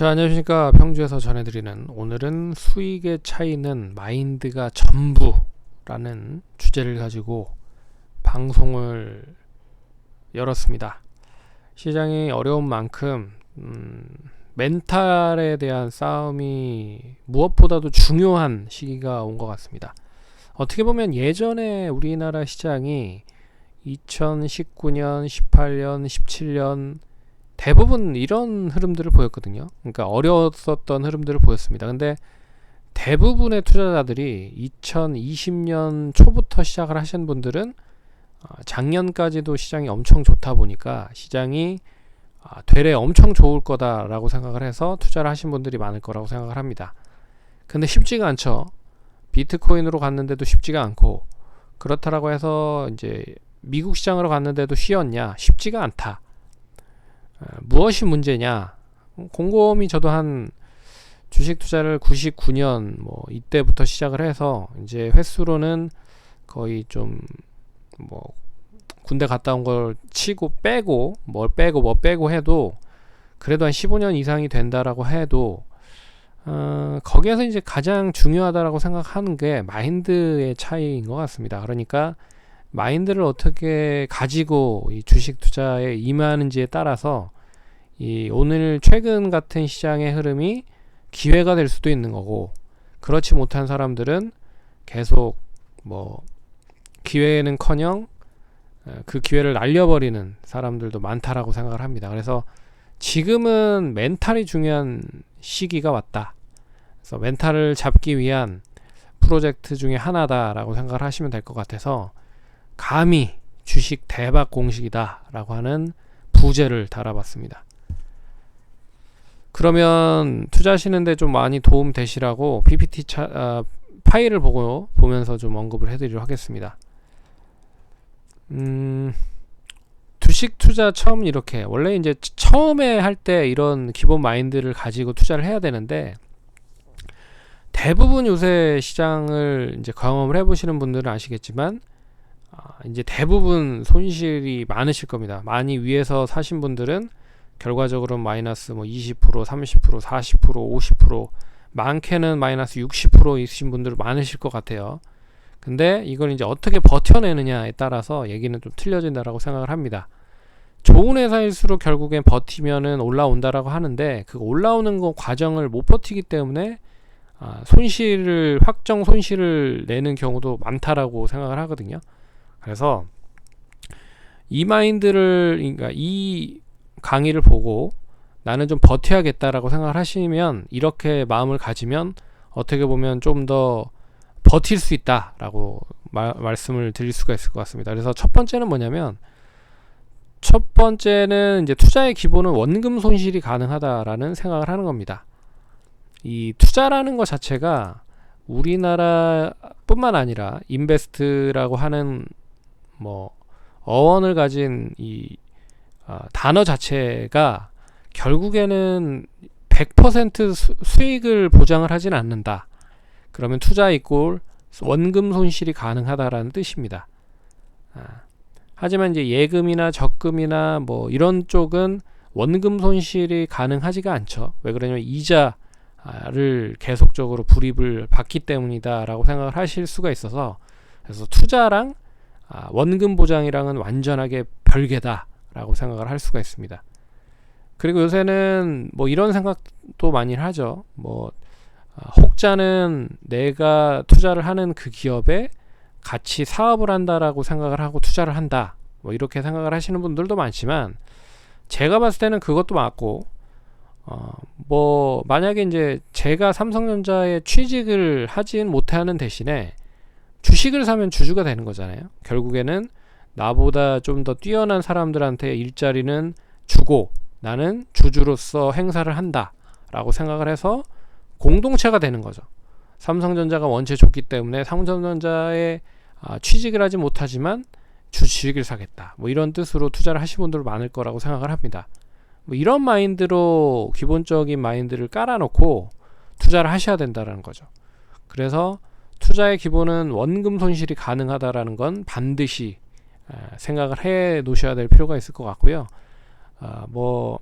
자, 안녕하십니까. 평주에서 전해드리는 오늘은 수익의 차이는 마인드가 전부라는 주제를 가지고 방송을 열었습니다. 시장이 어려운 만큼 멘탈에 대한 싸움이 무엇보다도 중요한 시기가 온 것 같습니다. 어떻게 보면 예전에 우리나라 시장이 2019년, 18년, 17년 대부분 이런 흐름들을 보였거든요. 그러니까 어려웠었던 흐름들을 보였습니다. 근데 대부분의 투자자들이 2020년 초부터 시작을 하신 분들은 작년까지도 시장이 엄청 좋다 보니까 시장이 되레 엄청 좋을 거다라고 생각을 해서 투자를 하신 분들이 많을 거라고 생각을 합니다. 근데 쉽지가 않죠. 비트코인으로 갔는데도 쉽지가 않고, 그렇다라고 해서 이제 미국 시장으로 갔는데도 쉬웠냐? 쉽지가 않다. 무엇이 문제냐? 곰곰이 저도 한 주식 투자를 99년 뭐 이때부터 시작을 해서 이제 횟수로는 거의 좀 뭐 군대 갔다 온 걸 치고 빼고 뭐 빼고 해도 그래도 한 15년 이상이 된다라고 해도 거기에서 이제 가장 중요하다라고 생각하는 게 마인드의 차이인 것 같습니다. 그러니까 마인드를 어떻게 가지고 이 주식 투자에 임하는지에 따라서 이 오늘 최근 같은 시장의 흐름이 기회가 될 수도 있는 거고, 그렇지 못한 사람들은 계속 뭐 기회는커녕 그 기회를 날려버리는 사람들도 많다라고 생각을 합니다. 그래서 지금은 멘탈이 중요한 시기가 왔다. 그래서 멘탈을 잡기 위한 프로젝트 중에 하나다라고 생각을 하시면 될 것 같아서, 감히 주식 대박 공식이다 라고 하는 부제를 달아봤습니다. 그러면 투자하시는데 좀 많이 도움 되시라고 PPT 파일을 보면서 좀 언급을 해드리도록 하겠습니다. 주식 투자 처음 이렇게 원래 이제 처음에 할 때 이런 기본 마인드를 가지고 투자를 해야 되는데, 대부분 요새 시장을 이제 경험을 해보시는 분들은 아시겠지만 이제 대부분 손실이 많으실 겁니다. 많이 위에서 사신 분들은 결과적으로 마이너스 뭐 20%, 30%, 40%, 50%, 많게는 마이너스 60%이신 분들 많으실 것 같아요. 근데 이걸 이제 어떻게 버텨내느냐에 따라서 얘기는 좀 틀려진다라고 생각을 합니다. 좋은 회사일수록 결국엔 버티면은 올라온다라고 하는데, 그 올라오는 거 과정을 못 버티기 때문에 확정 손실을 내는 경우도 많다라고 생각을 하거든요. 그래서 이 마인드를, 그러니까 이 강의를 보고 나는 좀 버텨야겠다라고 생각을 하시면, 이렇게 마음을 가지면 어떻게 보면 좀 더 버틸 수 있다라고 말씀을 드릴 수가 있을 것 같습니다. 그래서 첫 번째는 뭐냐면, 첫 번째는 이제 투자의 기본은 원금 손실이 가능하다라는 생각을 하는 겁니다. 이 투자라는 것 자체가 우리나라뿐만 아니라 인베스트라고 하는 뭐 어원을 가진 이 단어 자체가 결국에는 100% 수익을 보장을 하진 않는다. 그러면 투자 이꼴 원금 손실이 가능하다라는 뜻입니다. 하지만 이제 예금이나 적금이나 뭐 이런 쪽은 원금 손실이 가능하지가 않죠. 왜 그러냐면 이자를 계속적으로 불이익을 받기 때문이다라고 생각을 하실 수가 있어서, 그래서 투자랑 원금 보장이랑은 완전하게 별개다라고 생각을 할 수가 있습니다. 그리고 요새는 뭐 이런 생각도 많이 하죠. 뭐 혹자는 내가 투자를 하는 그 기업에 같이 사업을 한다라고 생각을 하고 투자를 한다, 뭐 이렇게 생각을 하시는 분들도 많지만, 제가 봤을 때는 그것도 맞고, 뭐 만약에 이제 제가 삼성전자에 취직을 하진 못하는 대신에 주식을 사면 주주가 되는 거잖아요. 결국에는 나보다 좀 더 뛰어난 사람들한테 일자리는 주고 나는 주주로서 행사를 한다 라고 생각을 해서 공동체가 되는 거죠. 삼성전자가 원체 좋기 때문에 삼성전자에 취직을 하지 못하지만 주식을 사겠다, 뭐 이런 뜻으로 투자를 하신 분들 많을 거라고 생각을 합니다. 뭐 이런 마인드로 기본적인 마인드를 깔아놓고 투자를 하셔야 된다는 거죠. 그래서 투자의 기본은 원금 손실이 가능하다라는 건 반드시 생각을 해 놓으셔야 될 필요가 있을 것 같고요. 뭐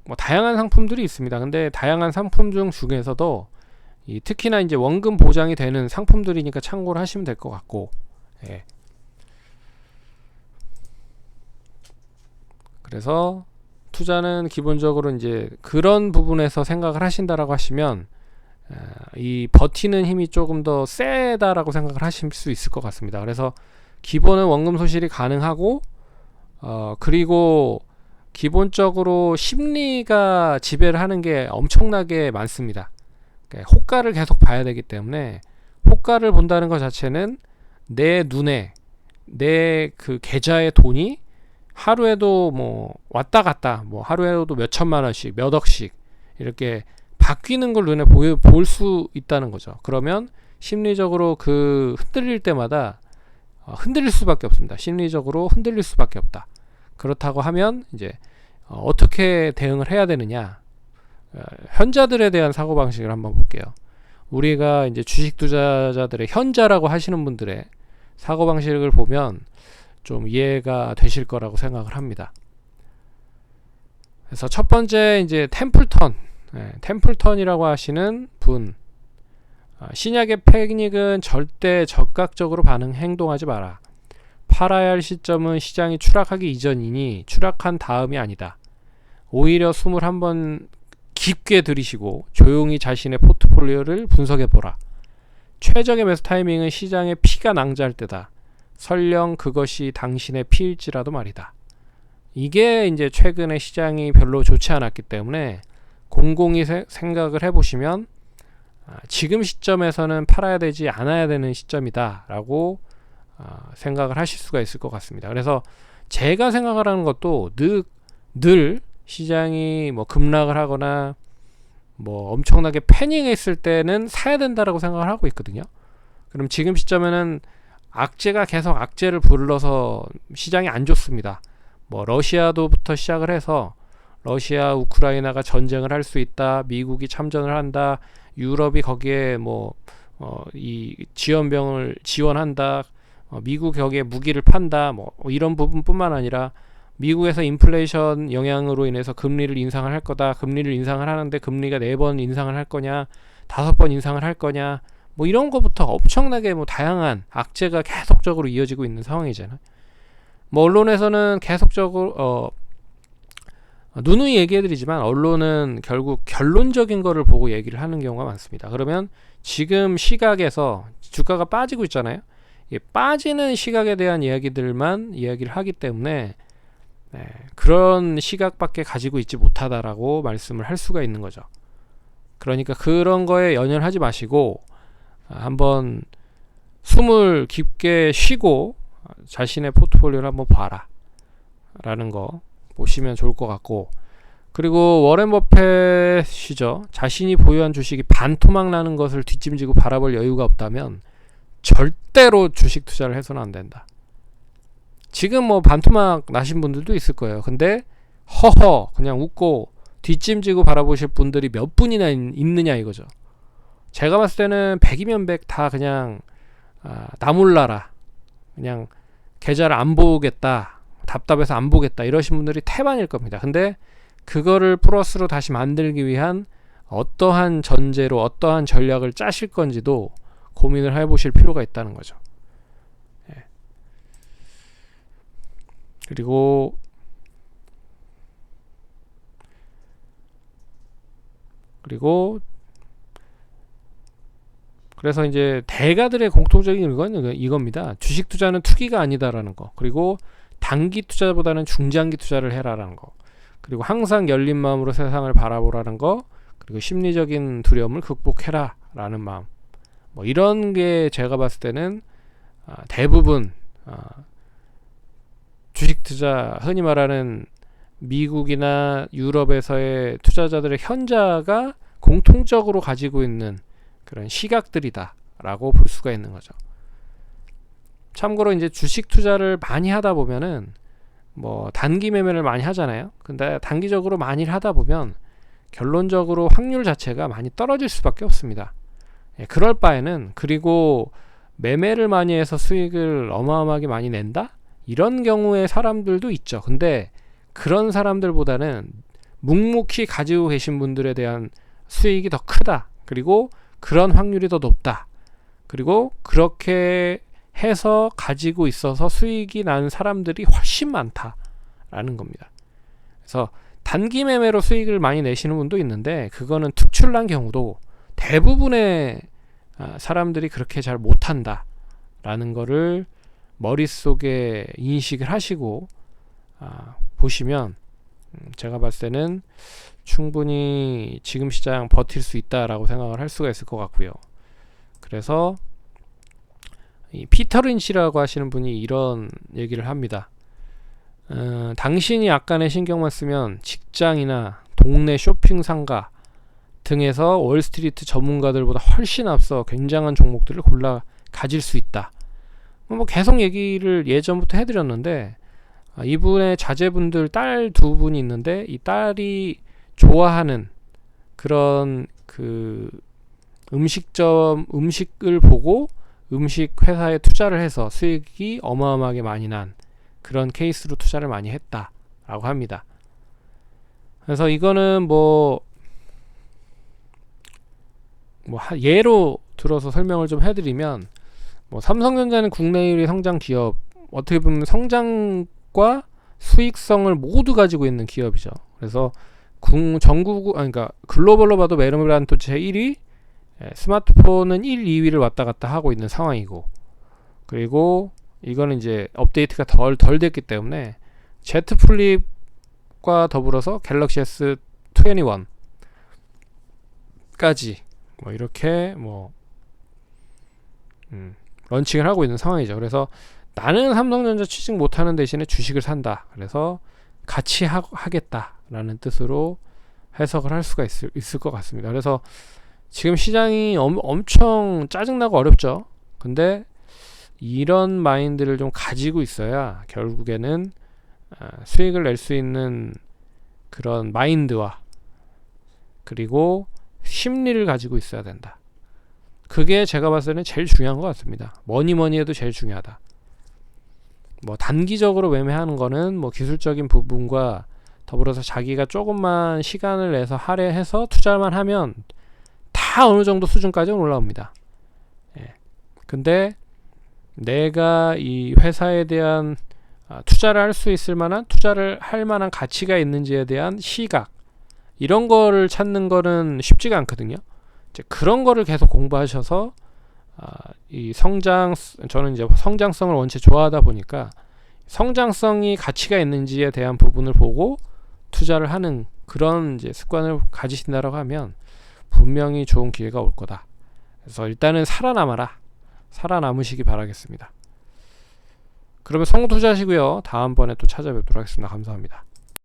뭐 다양한 상품들이 있습니다. 근데 다양한 상품 중에서도 특히나 이제 원금 보장이 되는 상품들이니까 참고를 하시면 될 것 같고, 예. 그래서 투자는 기본적으로 이제 그런 부분에서 생각을 하신다라고 하시면 이 버티는 힘이 조금 더 세다라고 생각을 하실 수 있을 것 같습니다. 그래서 기본은 원금 소실이 가능하고 그리고 기본적으로 심리가 지배를 하는 게 엄청나게 많습니다. 그러니까 호가를 계속 봐야 되기 때문에 호가를 본다는 것 자체는 내 눈에 내 그 계좌의 돈이 하루에도 뭐 왔다 갔다 뭐 하루에도 몇 천만 원씩 몇 억씩 이렇게 바뀌는 걸 눈에 볼 수 있다는 거죠. 그러면 심리적으로 그 흔들릴 때마다 흔들릴 수밖에 없습니다. 심리적으로 흔들릴 수밖에 없다. 그렇다고 하면 이제 어떻게 대응을 해야 되느냐, 현자들에 대한 사고방식을 한번 볼게요. 우리가 이제 주식 투자자들의 현자라고 하시는 분들의 사고방식을 보면 좀 이해가 되실 거라고 생각을 합니다. 그래서 첫 번째 이제 템플턴이라고 하시는 분, 신약의 패닉은 절대 적극적으로 행동하지 마라. 팔아야 할 시점은 시장이 추락하기 이전이니 추락한 다음이 아니다. 오히려 숨을 한번 깊게 들이쉬고 조용히 자신의 포트폴리오를 분석해보라. 최적의 매수 타이밍은 시장의 피가 낭자할 때다. 설령 그것이 당신의 피일지라도 말이다. 이게 이제 최근에 시장이 별로 좋지 않았기 때문에 곰곰이 생각을 해보시면 지금 시점에서는 팔아야 되지 않아야 되는 시점이다 라고 생각을 하실 수가 있을 것 같습니다. 그래서 제가 생각을 하는 것도 늘 시장이 뭐 급락을 하거나 뭐 엄청나게 패닉했을 때는 사야 된다라고 생각을 하고 있거든요. 그럼 지금 시점에는 악재가 계속 악재를 불러서 시장이 안 좋습니다. 뭐 러시아도부터 시작을 해서 러시아 우크라이나가 전쟁을 할 수 있다, 미국이 참전을 한다, 유럽이 거기에 이 지원병을 지원한다, 미국 여기에 무기를 판다, 뭐 이런 부분뿐만 아니라 미국에서 인플레이션 영향으로 인해서 금리를 인상을 할 거다, 금리를 인상을 하는데 금리가 4번 인상을 할 거냐, 5번 인상을 할 거냐, 뭐 이런 거부터 엄청나게 뭐 다양한 악재가 계속적으로 이어지고 있는 상황이잖아요. 뭐 언론에서는 계속적으로 누누이 얘기해드리지만 언론은 결국 결론적인 거를 보고 얘기를 하는 경우가 많습니다. 그러면 지금 시각에서 주가가 빠지고 있잖아요. 빠지는 시각에 대한 이야기들만 이야기를 하기 때문에 그런 시각밖에 가지고 있지 못하다라고 말씀을 할 수가 있는 거죠. 그러니까 그런 거에 연연하지 마시고 한번 숨을 깊게 쉬고 자신의 포트폴리오를 한번 봐라 라는 거 보시면 좋을 것 같고, 그리고 워렌 버핏이죠. 자신이 보유한 주식이 반토막 나는 것을 뒷짐지고 바라볼 여유가 없다면 절대로 주식 투자를 해서는 안 된다. 지금 뭐 반토막 나신 분들도 있을 거예요. 근데 허허 그냥 웃고 뒷짐지고 바라보실 분들이 몇 분이나 있느냐 이거죠. 제가 봤을 때는 100이면 100 다 그냥 나 몰라라, 그냥 계좌를 안 보겠다, 답답해서 안 보겠다 이러신 분들이 태반일 겁니다. 근데 그거를 플러스로 다시 만들기 위한 어떠한 전제로 어떠한 전략을 짜실 건지도 고민을 해보실 필요가 있다는 거죠. 그리고 그래서 이제 대가들의 공통적인 건 이겁니다. 주식 투자는 투기가 아니다라는 거, 그리고 단기 투자보다는 중장기 투자를 해라라는 거, 그리고 항상 열린 마음으로 세상을 바라보라는 거, 그리고 심리적인 두려움을 극복해라 라는 마음, 뭐 이런 게 제가 봤을 때는 대부분 주식 투자, 흔히 말하는 미국이나 유럽에서의 투자자들의 현자가 공통적으로 가지고 있는 그런 시각들이다 라고 볼 수가 있는 거죠. 참고로 이제 주식 투자를 많이 하다 보면은 뭐 단기 매매를 많이 하잖아요. 근데 단기적으로 많이 하다 보면 결론적으로 확률 자체가 많이 떨어질 수밖에 없습니다. 그럴 바에는, 그리고 매매를 많이 해서 수익을 어마어마하게 많이 낸다? 이런 경우의 사람들도 있죠. 근데 그런 사람들보다는 묵묵히 가지고 계신 분들에 대한 수익이 더 크다. 그리고 그런 확률이 더 높다. 그리고 그렇게 해서 가지고 있어서 수익이 나는 사람들이 훨씬 많다라는 겁니다. 그래서 단기 매매로 수익을 많이 내시는 분도 있는데 그거는 특출난 경우도 대부분의 사람들이 그렇게 잘 못한다라는 거를 머릿속에 인식을 하시고 보시면 제가 봤을 때는 충분히 지금 시장 버틸 수 있다라고 생각을 할 수가 있을 것 같고요. 그래서 이 피터 린치라고 하시는 분이 이런 얘기를 합니다. 당신이 약간의 신경만 쓰면 직장이나 동네 쇼핑 상가 등에서 월스트리트 전문가들보다 훨씬 앞서 굉장한 종목들을 골라 가질 수 있다. 뭐 계속 얘기를 예전부터 해드렸는데 이분의 자제분들 딸 두 분이 있는데 이 딸이 좋아하는 그런 그 음식을 보고 음식 회사에 투자를 해서 수익이 어마어마하게 많이 난 그런 케이스로 투자를 많이 했다라고 합니다. 그래서 이거는 뭐 예로 들어서 설명을 좀 해드리면 뭐 삼성전자는 국내 1위 성장 기업, 어떻게 보면 성장과 수익성을 모두 가지고 있는 기업이죠. 그래서 그러니까 글로벌로 봐도 메르란토 제1위, 스마트폰은 1, 2위를 왔다 갔다 하고 있는 상황이고, 그리고 이거는 이제 업데이트가 덜 됐기 때문에 Z 플립과 더불어서 갤럭시 S21까지 뭐 이렇게 런칭을 하고 있는 상황이죠. 그래서 나는 삼성전자 취직 못하는 대신에 주식을 산다. 그래서 같이 하겠다라는 뜻으로 해석을 할 수가 있을 것 같습니다. 그래서 지금 시장이 엄청 짜증나고 어렵죠. 근데 이런 마인드를 좀 가지고 있어야 결국에는 수익을 낼 수 있는 그런 마인드와 그리고 심리를 가지고 있어야 된다. 그게 제가 봤을 때는 제일 중요한 것 같습니다. 뭐니 해도 제일 중요하다. 뭐 단기적으로 매매하는 거는 뭐 기술적인 부분과 더불어서 자기가 조금만 시간을 내서 할애해서 투자만 하면 다 어느 정도 수준까지는 올라옵니다. 근데 내가 이 회사에 대한 투자를 할 수 있을 만한, 투자를 할 만한 가치가 있는지에 대한 시각, 이런 거를 찾는 거는 쉽지가 않거든요. 이제 그런 거를 계속 공부하셔서 저는 이제 성장성을 원체 좋아하다 보니까 성장성이 가치가 있는지에 대한 부분을 보고 투자를 하는 그런 이제 습관을 가지신다라고 하면 분명히 좋은 기회가 올 거다. 그래서 일단은 살아남으시기 바라겠습니다. 그러면 성투자하시고요. 다음번에 또 찾아뵙도록 하겠습니다. 감사합니다.